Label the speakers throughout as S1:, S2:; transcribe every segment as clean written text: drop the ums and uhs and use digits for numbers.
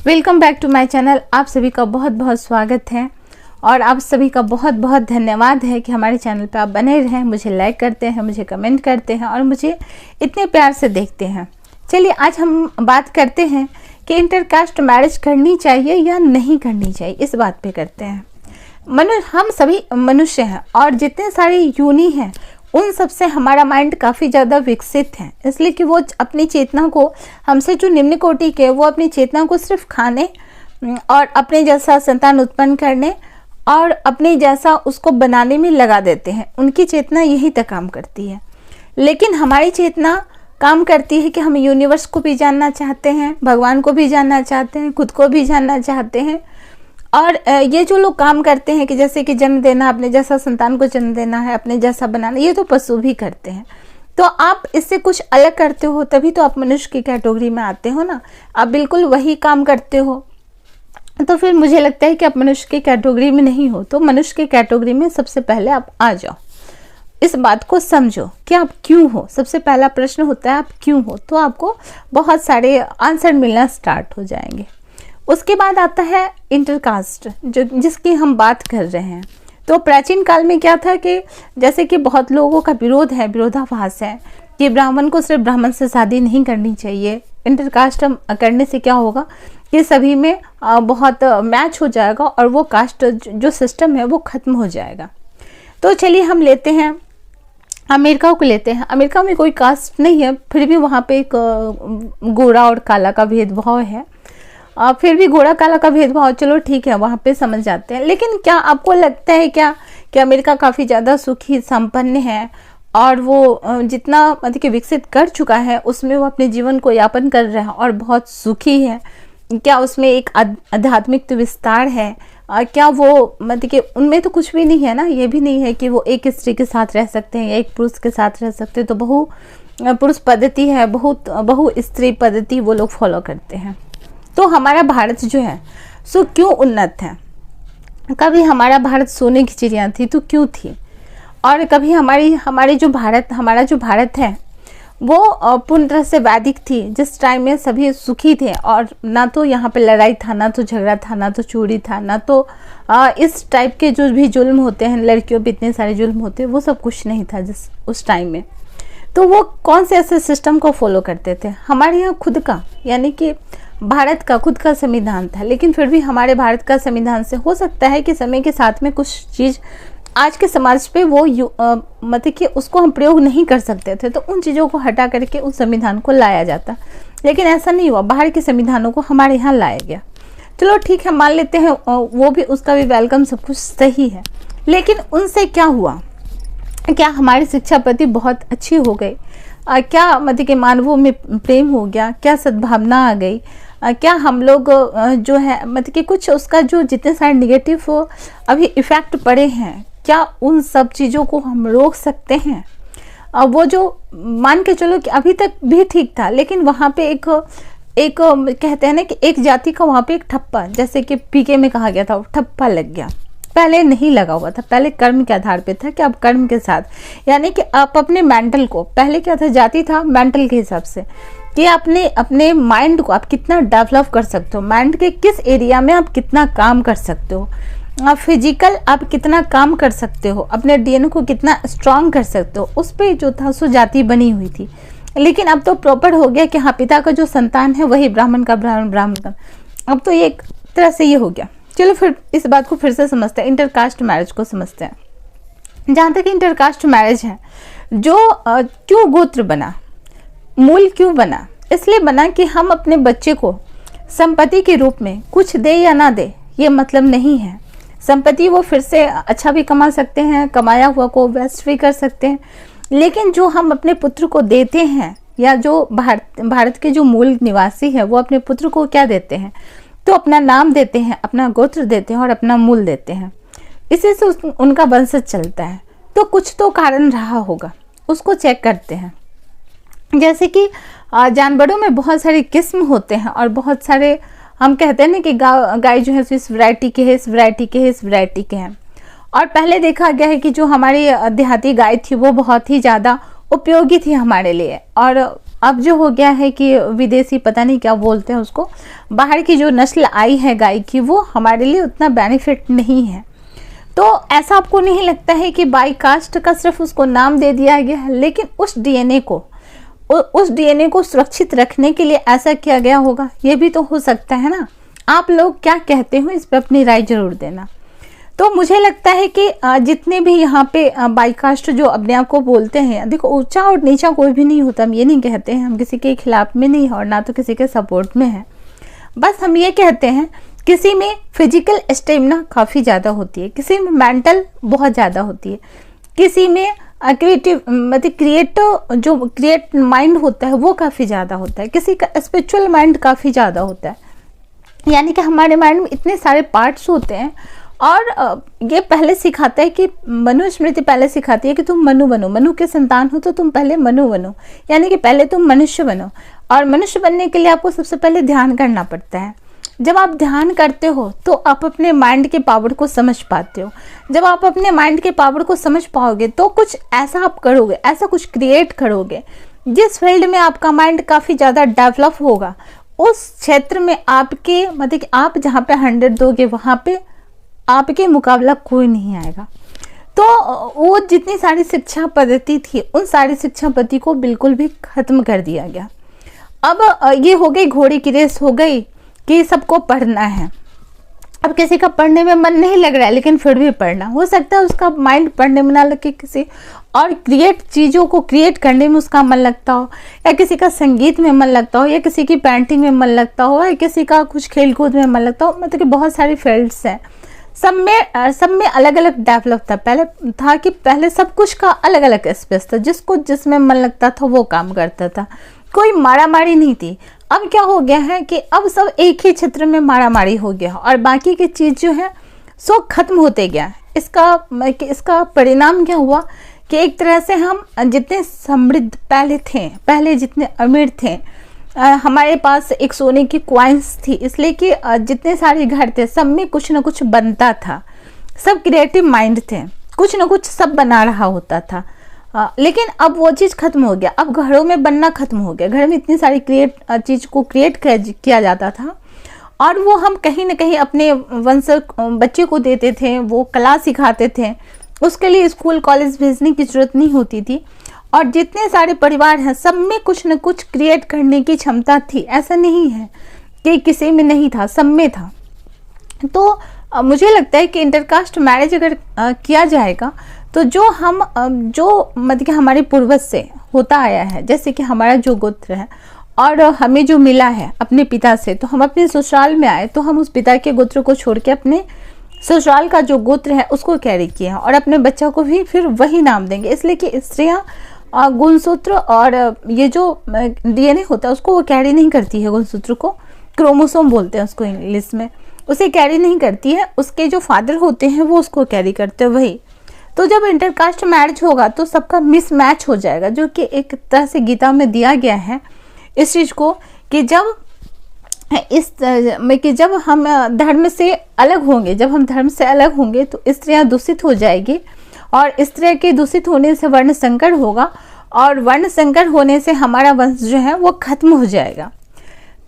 S1: Welcome back to my channel. आप सभी का बहुत बहुत स्वागत है और आप सभी का बहुत बहुत धन्यवाद है कि हमारे चैनल पे आप बने रहें, मुझे लाइक करते हैं, मुझे कमेंट करते हैं और मुझे इतने प्यार से देखते हैं। चलिए आज हम बात करते हैं कि इंटरकास्ट मैरिज करनी चाहिए या नहीं करनी चाहिए, इस बात पे करते हैं। हम सभी मनुष्य हैं और जितने सारे यूनि हैं उन सब से हमारा माइंड काफ़ी ज़्यादा विकसित है, इसलिए कि वो अपनी चेतना को, हमसे जो निम्न कोटि के, वो अपनी चेतना को सिर्फ खाने और अपने जैसा संतान उत्पन्न करने और अपने जैसा उसको बनाने में लगा देते हैं। उनकी चेतना यही तक काम करती है। लेकिन हमारी चेतना काम करती है कि हम यूनिवर्स को भी जानना चाहते हैं, भगवान को भी जानना चाहते हैं, खुद को भी जानना चाहते हैं। और ये जो लोग काम करते हैं कि जैसे कि जन्म देना, अपने जैसा संतान को जन्म देना है, अपने जैसा बनाना, ये तो पशु भी करते हैं। तो आप इससे कुछ अलग करते हो तभी तो आप मनुष्य की कैटेगरी में आते हो ना। आप बिल्कुल वही काम करते हो तो फिर मुझे लगता है कि आप मनुष्य की कैटेगरी में नहीं हो। तो मनुष्य की कैटेगरी में सबसे पहले आप आ जाओ, इस बात को समझो कि आप क्यों हो। सबसे पहला प्रश्न होता है आप क्यों हो, तो आपको बहुत सारे आंसर मिलना स्टार्ट हो जाएंगे। उसके बाद आता है इंटरकास्ट, जिसकी हम बात कर रहे हैं। तो प्राचीन काल में क्या था कि जैसे कि बहुत लोगों का विरोधाभास है कि ब्राह्मण को सिर्फ ब्राह्मण से शादी नहीं करनी चाहिए। इंटरकास्ट करने से क्या होगा कि सभी में बहुत मैच हो जाएगा और वो कास्ट जो सिस्टम है वो खत्म हो जाएगा। तो चलिए हम लेते हैं अमेरिका को लेते हैं। अमेरिका में कोई कास्ट नहीं है, फिर भी वहाँ पे एक गोरा और काला का भेदभाव है। फिर भी गोरा काला का भेदभाव चलो ठीक है, वहाँ पे समझ जाते हैं। लेकिन क्या आपको लगता है क्या कि अमेरिका काफ़ी ज़्यादा सुखी संपन्न है और वो जितना मतलब कि विकसित कर चुका है उसमें वो अपने जीवन को यापन कर रहा है और बहुत सुखी है? क्या उसमें एक आध्यात्मिक विस्तार है? क्या वो मतलब कि उनमें तो कुछ भी नहीं है ना। ये भी नहीं है कि वो एक स्त्री के साथ रह सकते हैं या एक पुरुष के साथ रह सकते हैं। तो बहु पुरुष पद्धति है, बहु स्त्री पद्धति वो लोग फॉलो करते हैं। तो हमारा भारत जो है सो क्यों उन्नत है? कभी हमारा भारत सोने की चिड़िया थी तो क्यों थी? और कभी हमारा जो भारत है वो पूर्ण तरह से वैदिक थी, जिस टाइम में सभी सुखी थे और ना तो यहाँ पे लड़ाई था, ना तो झगड़ा था, ना तो चोरी था, ना तो इस टाइप के जो भी जुल्म होते हैं, लड़कियों पे इतने सारे जुल्म होते हैं, वो सब कुछ नहीं था उस टाइम में। तो वो कौन से ऐसे सिस्टम को फॉलो करते थे? हमारे यहाँ खुद का, यानी कि भारत का खुद का संविधान था। लेकिन फिर भी हमारे भारत का संविधान से हो सकता है कि समय के साथ में कुछ चीज़ आज के समाज पे वो मतलब कि उसको हम प्रयोग नहीं कर सकते थे, तो उन चीज़ों को हटा करके उस संविधान को लाया जाता। लेकिन ऐसा नहीं हुआ, बाहर के संविधानों को हमारे यहाँ लाया गया। चलो ठीक है, मान लेते हैं वो भी, उसका भी वेलकम, सब कुछ सही है। लेकिन उनसे क्या हुआ? क्या हमारी शिक्षा प्रति बहुत अच्छी हो गई? क्या मतलब कि मानवों में प्रेम हो गया? क्या सद्भावना आ गई? क्या हम लोग जो है मतलब कि कुछ उसका जो जितने सारे निगेटिव अभी इफ़ेक्ट पड़े हैं, क्या उन सब चीज़ों को हम रोक सकते हैं? वो जो मान के चलो कि अभी तक भी ठीक था, लेकिन वहाँ पे एक कहते हैं ना कि एक जाति का वहाँ पे एक ठप्पा, जैसे कि पीके में कहा गया था, ठप्पा लग गया। पहले नहीं लगा हुआ था, पहले कर्म के आधार पे था कि आप कर्म के साथ, यानी कि आप अपने मेंटल को, पहले क्या था, जाति था मेंटल के हिसाब से कि अपने माइंड को आप कितना डेवलप कर सकते हो, माइंड के किस एरिया में आप कितना काम कर सकते हो, फिजिकल आप कितना काम कर सकते हो, अपने डीएनए को कितना स्ट्रांग कर सकते हो, उस पर जो था सो जाति बनी हुई थी। लेकिन अब तो प्रॉपर हो गया कि हाँ, पिता का जो संतान है वही ब्राह्मण का ब्राह्मण का। अब तो ये एक तरह से ये हो गया। चलो फिर इस बात को फिर से समझते हैं, इंटरकास्ट मैरिज को समझते हैं। जहाँ तक इंटरकास्ट मैरिज है, जो क्यों गोत्र बना, मूल क्यों बना? इसलिए बना कि हम अपने बच्चे को संपत्ति के रूप में कुछ दे या ना दे, ये मतलब नहीं है। संपत्ति वो फिर से अच्छा भी कमा सकते हैं, कमाया हुआ को वेस्ट भी कर सकते हैं। लेकिन जो हम अपने पुत्र को देते हैं, या जो भारत के जो मूल निवासी है वो अपने पुत्र को क्या देते हैं, तो अपना नाम देते हैं, अपना गोत्र देते हैं और अपना मूल देते हैं। इसी से उनका वंशज चलता है। तो कुछ तो कारण रहा होगा, उसको चेक करते हैं। जैसे कि जानवरों में बहुत सारे किस्म होते हैं और बहुत सारे, हम कहते हैं ना कि गाय जो है इस वैरायटी के है, इस वैरायटी के है, इस वैरायटी के हैं। और पहले देखा गया है कि जो हमारी देहाती गाय थी वो बहुत ही ज़्यादा उपयोगी थी हमारे लिए, और अब जो हो गया है कि विदेशी, पता नहीं क्या बोलते हैं उसको, बाहर की जो नस्ल आई है गाय की, वो हमारे लिए उतना बेनिफिट नहीं है। तो ऐसा आपको नहीं लगता है कि बाई कास्ट का सिर्फ उसको नाम दे दिया गया है, लेकिन उस डीएनए को सुरक्षित रखने के लिए ऐसा किया गया होगा? ये भी तो हो सकता है ना। आप लोग क्या कहते हो इस पर अपनी राय जरूर देना। तो मुझे लगता है कि जितने भी यहाँ पे बाईकास्ट जो अपने आप को बोलते हैं, देखो ऊंचा और नीचा कोई भी नहीं होता, हम ये नहीं कहते हैं, हम किसी के खिलाफ में नहीं है और ना तो किसी के सपोर्ट में है। बस हम ये कहते हैं किसी में फिजिकल स्टेमिना काफ़ी ज़्यादा होती है, किसी में मेंटल बहुत ज़्यादा होती है, किसी में क्रिएटिव मतलब क्रिएट माइंड होता है वो काफ़ी ज़्यादा होता है, किसी का स्पिरिचुअल माइंड काफ़ी ज़्यादा होता है। यानी कि हमारे माइंड में इतने सारे पार्ट्स होते हैं। और ये पहले सिखाता है कि मनुस्मृति पहले सिखाती है कि तुम मनु बनो, मनु के संतान हो तो तुम पहले मनु बनो, यानी कि पहले तुम मनुष्य बनो। और मनुष्य बनने के लिए आपको सबसे पहले ध्यान करना पड़ता है। जब आप ध्यान करते हो तो आप अपने माइंड के पावर को समझ पाते हो। जब आप अपने माइंड के पावर को समझ पाओगे तो कुछ ऐसा आप करोगे, ऐसा कुछ क्रिएट करोगे जिस फील्ड में आपका माइंड काफ़ी ज़्यादा डेवलप होगा, उस क्षेत्र में आपके मतलब कि आप जहाँ पे 100 दोगे वहाँ पे आपके मुकाबला कोई नहीं आएगा। तो वो जितनी सारी शिक्षा पद्धति थी उन सारी शिक्षा पद्धति को बिल्कुल भी खत्म कर दिया गया। अब ये हो गई घोड़े की रेस हो गई कि सबको पढ़ना है। अब किसी का पढ़ने में मन नहीं लग रहा है लेकिन फिर भी पढ़ना, हो सकता है उसका माइंड पढ़ने में ना लगे, किसी और चीज़ों को क्रिएट करने में उसका मन लगता हो, या किसी का संगीत में मन लगता हो, या किसी की पेंटिंग में मन लगता हो, या किसी का कुछ खेल कूद में मन लगता हो। मतलब कि बहुत सारी फील्ड्स हैं, सब में अलग अलग डेवलप था। पहले था कि पहले सब कुछ का अलग अलग स्पेस था, जिसको जिसमें मन लगता था वो काम करता था, कोई मारामारी नहीं थी। अब क्या हो गया है कि अब सब एक ही क्षेत्र में मारामारी हो गया और बाकी की चीज़ जो है सो खत्म होते गया। इसका परिणाम क्या हुआ कि एक तरह से हम जितने समृद्ध पहले जितने अमीर थे, हमारे पास एक सोने की कॉइन्स थी, इसलिए कि जितने सारे घर थे सब में कुछ ना कुछ बनता था, सब क्रिएटिव माइंड थे, कुछ ना कुछ सब बना रहा होता था। लेकिन अब वो चीज़ खत्म हो गया। अब घरों में बनना खत्म हो गया। घर में इतनी सारी चीज़ को क्रिएट किया जाता था और वो हम कहीं ना कहीं अपने बच्चे को देते थे, वो कला सिखाते थे, उसके लिए स्कूल कॉलेज भेजने की जरूरत नहीं होती थी। और जितने सारे परिवार हैं सब में कुछ न कुछ क्रिएट करने की क्षमता थी, ऐसा नहीं है कि किसी में नहीं था, सब में था। तो मुझे लगता है कि इंटरकास्ट मैरिज अगर किया जाएगा तो जो मतलब हमारे पूर्वज से होता आया है, जैसे कि हमारा जो गोत्र है और हमें जो मिला है अपने पिता से, तो हम अपने ससुराल में आए तो हम उस पिता के गोत्र को छोड़ के अपने ससुराल का जो गोत्र है उसको कैरी किए हैं और अपने बच्चा को भी फिर वही नाम देंगे। इसलिए कि स्त्रियाँ गुणसूत्र और ये जो डीएनए होता है उसको वो कैरी नहीं करती है, गुणसूत्र को क्रोमोसोम बोलते हैं उसको इंग्लिश में, उसे कैरी नहीं करती है, उसके जो फादर होते हैं वो उसको कैरी करते हैं वही। तो जब इंटरकास्ट मैरिज होगा तो सबका मिसमैच हो जाएगा, जो कि एक तरह से गीता में दिया गया है इस चीज़ को कि जब हम धर्म से अलग होंगे तो स्त्रियाँ दूषित हो जाएगी और स्त्री के दूषित होने से वर्ण संकर होगा और वर्ण संकर होने से हमारा वंश जो है वो खत्म हो जाएगा।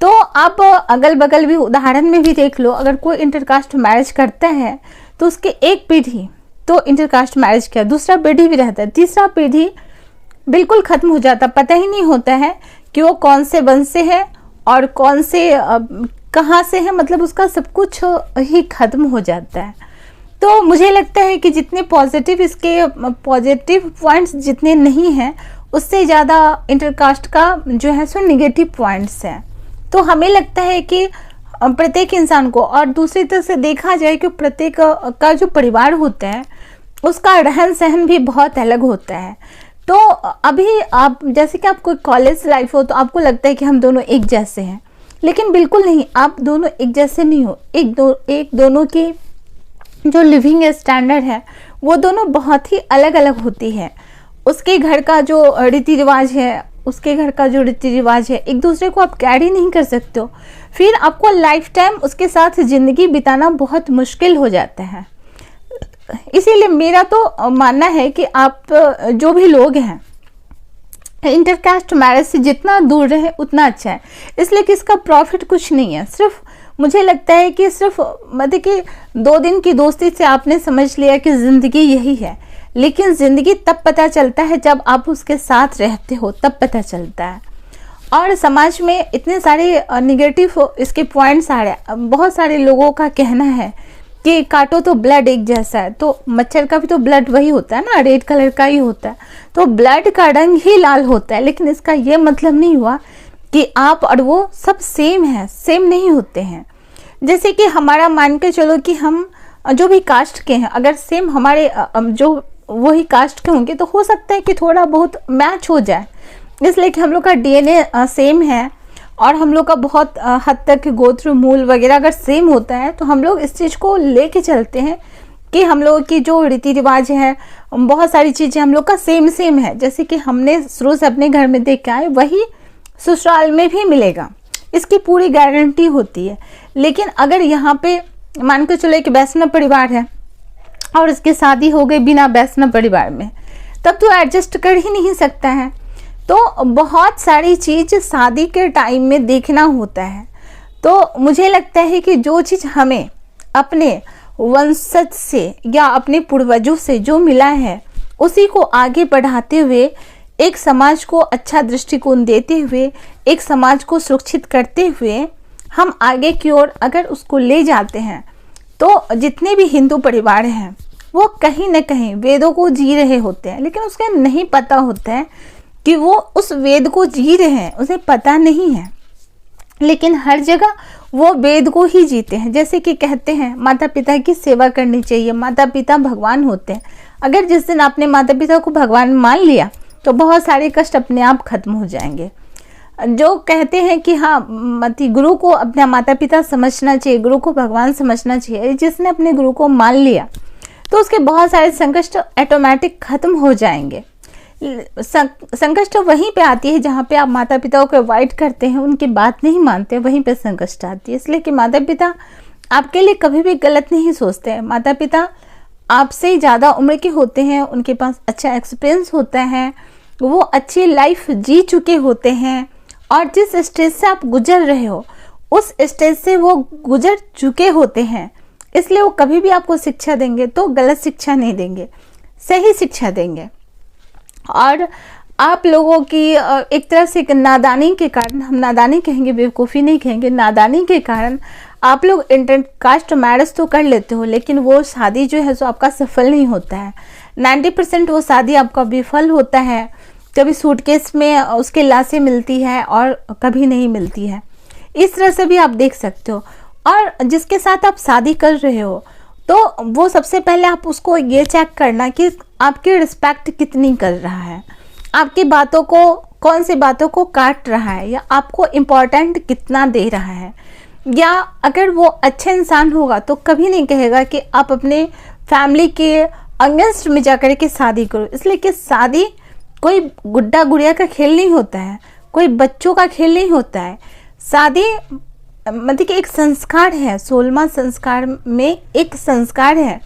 S1: तो आप अगल बगल भी उदाहरण में भी देख लो, अगर कोई इंटरकास्ट मैरिज करता है तो उसके एक पीढ़ी तो इंटरकास्ट मैरिज किया, दूसरा पीढ़ी भी रहता है, तीसरा पीढ़ी बिल्कुल खत्म हो जाता, पता ही नहीं होता है कि वो कौन से वंश से है और कौन से कहाँ से है, मतलब उसका सब कुछ ही खत्म हो जाता है। तो मुझे लगता है कि जितने पॉजिटिव पॉइंट्स जितने नहीं हैं उससे ज़्यादा इंटरकास्ट का जो है सो निगेटिव पॉइंट्स हैं। तो हमें लगता है कि प्रत्येक इंसान को, और दूसरी तरफ से देखा जाए कि प्रत्येक का जो परिवार होता है उसका रहन सहन भी बहुत अलग होता है। तो अभी आप जैसे कि आपको कॉलेज लाइफ हो तो आपको लगता है कि हम दोनों एक जैसे हैं, लेकिन बिल्कुल नहीं, आप दोनों एक जैसे नहीं हो। दोनों की जो लिविंग स्टैंडर्ड है वो दोनों बहुत ही अलग अलग होती है। उसके घर का जो रीति रिवाज है, उसके घर का जो रीति रिवाज है, एक दूसरे को आप कैरी नहीं कर सकते हो, फिर आपको लाइफ टाइम उसके साथ ज़िंदगी बिताना बहुत मुश्किल हो जाता है। इसीलिए मेरा तो मानना है कि आप जो भी लोग हैं इंटरकास्ट मैरिज से जितना दूर रहे उतना अच्छा है, इसलिए कि इसका प्रॉफिट कुछ नहीं है। सिर्फ मुझे लगता है कि सिर्फ मतलब कि 2 दिन की दोस्ती से आपने समझ लिया कि ज़िंदगी यही है, लेकिन ज़िंदगी तब पता चलता है जब आप उसके साथ रहते हो, तब पता चलता है। और समाज में इतने सारे निगेटिव इसके पॉइंट्स आ रहे हैं। बहुत सारे लोगों का कहना है कि काटो तो ब्लड एक जैसा है, तो मच्छर का भी तो ब्लड वही होता है ना, रेड कलर का ही होता है, तो ब्लड का रंग ही लाल होता है। लेकिन इसका ये मतलब नहीं हुआ कि आप और वो सब सेम है, सेम नहीं होते हैं। जैसे कि हमारा मान के चलो कि हम जो भी कास्ट के हैं, अगर सेम हमारे जो वही कास्ट के होंगे तो हो सकता है कि थोड़ा बहुत मैच हो जाए, इसलिए कि हम लोग का डीएनए सेम है और हम लोग का बहुत हद तक गोत्र मूल वगैरह अगर सेम होता है तो हम लोग इस चीज़ को लेके चलते हैं कि हम लोगों की जो रीति रिवाज है, बहुत सारी चीज़ें हम लोग का सेम है। जैसे कि हमने शुरू से अपने घर में देख के आए वही ससुराल में भी मिलेगा, इसकी पूरी गारंटी होती है। लेकिन अगर यहाँ पे मान के चलो एक वैष्णव परिवार है और इसकी शादी हो गई बिना वैष्णव परिवार में, तब तो एडजस्ट कर ही नहीं सकता है। तो बहुत सारी चीज़ शादी के टाइम में देखना होता है। तो मुझे लगता है कि जो चीज़ हमें अपने वंशज से या अपने पूर्वजों से जो मिला है उसी को आगे बढ़ाते हुए, एक समाज को अच्छा दृष्टिकोण देते हुए, एक समाज को सुरक्षित करते हुए हम आगे की ओर अगर उसको ले जाते हैं तो जितने भी हिंदू परिवार हैं वो कहीं न कहीं वेदों को जी रहे होते हैं, लेकिन उसका नहीं पता होता है कि वो उस वेद को जी रहे हैं, उसे पता नहीं है। लेकिन हर जगह वो वेद को ही जीते हैं। जैसे कि कहते हैं माता पिता की सेवा करनी चाहिए, माता पिता भगवान होते हैं। अगर जिस दिन आपने माता पिता को भगवान मान लिया तो बहुत सारे कष्ट अपने आप खत्म हो जाएंगे। जो कहते हैं कि हाँ मती गुरु को अपना माता पिता समझना चाहिए, गुरु को भगवान समझना चाहिए, जिसने अपने गुरु को मान लिया तो उसके बहुत सारे संकट ऑटोमेटिक खत्म हो जाएंगे। संकट वहीं पे आती है जहाँ पे आप माता पिता को अवॉइड करते हैं, उनकी बात नहीं मानते, वहीं पे संकट आती है। इसलिए कि माता पिता आपके लिए कभी भी गलत नहीं सोचते हैं। माता पिता आपसे ज़्यादा उम्र के होते हैं, उनके पास अच्छा एक्सपीरियंस होता है, वो अच्छी लाइफ जी चुके होते हैं और जिस स्टेज से आप गुजर रहे हो उस स्टेज से वो गुजर चुके होते हैं। इसलिए वो कभी भी आपको शिक्षा देंगे तो गलत शिक्षा नहीं देंगे, सही शिक्षा देंगे। और आप लोगों की एक तरह से नादानी के कारण, हम नादानी कहेंगे, बेवकूफ़ी नहीं कहेंगे, नादानी के कारण आप लोग इंटरकास्ट मैरिज तो कर लेते हो, लेकिन वो शादी जो है सो आपका सफल नहीं होता है। 90% वो शादी आपका विफल होता है। कभी सूटकेस में उसके लाशें मिलती है और कभी नहीं मिलती है। इस तरह से भी आप देख सकते हो। और जिसके साथ आप शादी कर रहे हो तो वो सबसे पहले आप उसको ये चेक करना कि आपकी रिस्पेक्ट कितनी कर रहा है, आपकी बातों को, कौन सी बातों को काट रहा है, या आपको इम्पोर्टेंट कितना दे रहा है। या अगर वो अच्छा इंसान होगा तो कभी नहीं कहेगा कि आप अपने फैमिली के अगेंस्ट में जाकर के शादी करो। इसलिए कि शादी कोई गुड्डा गुड़िया का खेल नहीं होता है, कोई बच्चों का खेल नहीं होता है। शादी मतलब कि एक संस्कार है, 16वां संस्कार में एक संस्कार है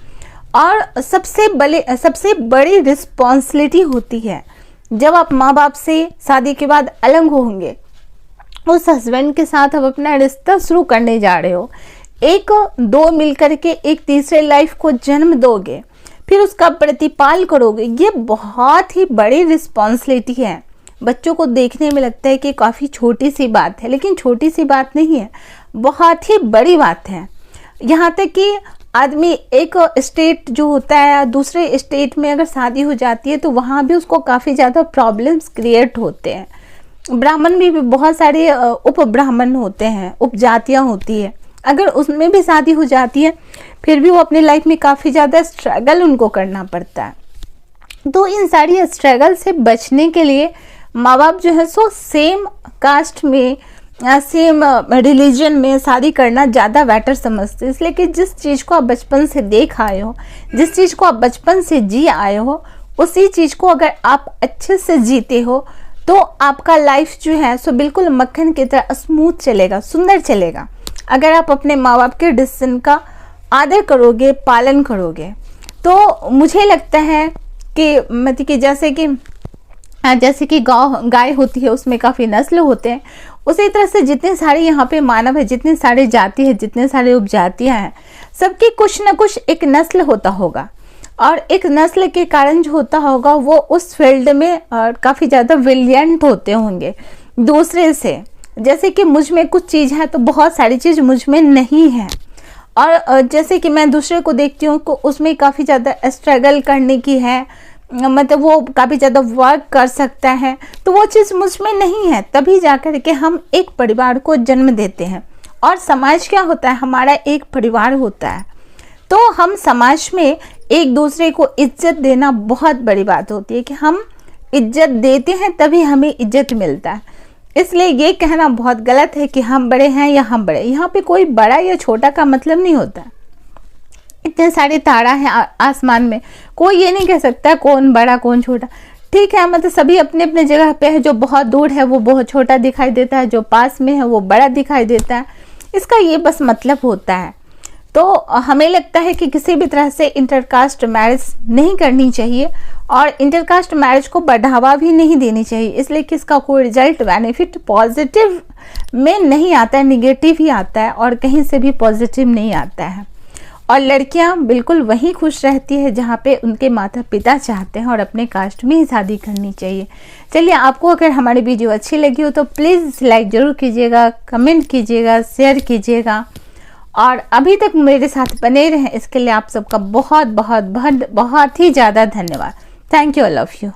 S1: और सबसे बड़ी रिस्पॉन्सिबिलिटी होती है। जब आप माँ बाप से शादी के बाद अलग होंगे, उस हस्बैंड के साथ आप अपना रिश्ता शुरू करने जा रहे हो, एक दो मिलकर के एक तीसरे लाइफ को जन्म दोगे, फिर उसका प्रतिपाल करोगे। ये बहुत ही बड़ी रिस्पॉन्सिबिलिटी है। बच्चों को देखने में लगता है कि काफ़ी छोटी सी बात है, लेकिन छोटी सी बात नहीं है, बहुत ही बड़ी बात है। यहाँ तक कि आदमी एक स्टेट जो होता है दूसरे स्टेट में अगर शादी हो जाती है तो वहाँ भी उसको काफ़ी ज़्यादा प्रॉब्लम्स क्रिएट होते हैं। ब्राह्मण भी बहुत सारे उप ब्राह्मण होते हैं, उपजातियाँ होती है, अगर उसमें भी शादी हो जाती है फिर भी वो अपनी लाइफ में काफ़ी ज़्यादा स्ट्रगल उनको करना पड़ता है। तो इन सारी स्ट्रगल से बचने के लिए माँ बाप जो है सो सेम कास्ट में या सेम रिलीजन में शादी करना ज़्यादा बेटर समझते हैं। इसलिए कि जिस चीज़ को आप बचपन से देख आए हो, जिस चीज़ को आप बचपन से जी आए हो, उसी चीज़ को अगर आप अच्छे से जीते हो तो आपका लाइफ जो है सो बिल्कुल मक्खन की तरह स्मूथ चलेगा, सुंदर चलेगा। अगर आप अपने माँ बाप के डिसीजन का आदर करोगे, पालन करोगे। तो मुझे लगता है कि मतलब कि जैसे कि जैसे कि गाय होती है, उसमें काफ़ी नस्ल होते हैं। उसी तरह से जितने सारे यहाँ पे मानव है, जितने सारे जाति है, जितने सारे उपजातियाँ हैं, सबकी कुछ ना कुछ एक नस्ल होता होगा। और एक नस्ल के कारण जो होता होगा वो उस फील्ड में काफ़ी ज़्यादा ब्रिलियंट होते होंगे दूसरे से। जैसे कि मुझ में कुछ चीज़ है तो बहुत सारी चीज़ मुझ में नहीं है। और जैसे कि मैं दूसरे को देखती हूँ तो उसमें काफ़ी ज़्यादा स्ट्रगल करने की है, मतलब वो काफ़ी ज़्यादा वर्क कर सकता है, तो वो चीज़ मुझ में नहीं है। तभी जाकर के हम एक परिवार को जन्म देते हैं। और समाज क्या होता है, हमारा एक परिवार होता है। तो हम समाज में एक दूसरे को इज्जत देना बहुत बड़ी बात होती है कि हम इज्जत देते हैं तभी हमें इज्जत मिलता है। इसलिए ये कहना बहुत गलत है कि हम बड़े हैं या हम बड़े। यहाँ पे कोई बड़ा या छोटा का मतलब नहीं होता। इतने सारे तारा हैं आसमान में, कोई ये नहीं कह सकता कौन बड़ा कौन छोटा। ठीक है, मतलब सभी अपने अपने जगह पे है। जो बहुत दूर है वो बहुत छोटा दिखाई देता है, जो पास में है वो बड़ा दिखाई देता है। इसका ये बस मतलब होता है। तो हमें लगता है कि किसी भी तरह से इंटरकास्ट मैरिज नहीं करनी चाहिए और इंटरकास्ट मैरिज को बढ़ावा भी नहीं देनी चाहिए, इसलिए कि इसका कोई रिजल्ट बेनिफिट पॉजिटिव में नहीं आता है, निगेटिव ही आता है और कहीं से भी पॉजिटिव नहीं आता है। और लड़कियां बिल्कुल वहीं खुश रहती है जहाँ पे उनके माता पिता चाहते हैं और अपने कास्ट में ही शादी करनी चाहिए। चलिए, आपको अगर हमारी वीडियो अच्छी लगी हो तो प्लीज़ लाइक ज़रूर कीजिएगा, कमेंट कीजिएगा, शेयर कीजिएगा और अभी तक मेरे साथ बने रहें इसके लिए आप सबका बहुत बहुत बहुत बहुत ही ज़्यादा धन्यवाद। Thank you, I love you.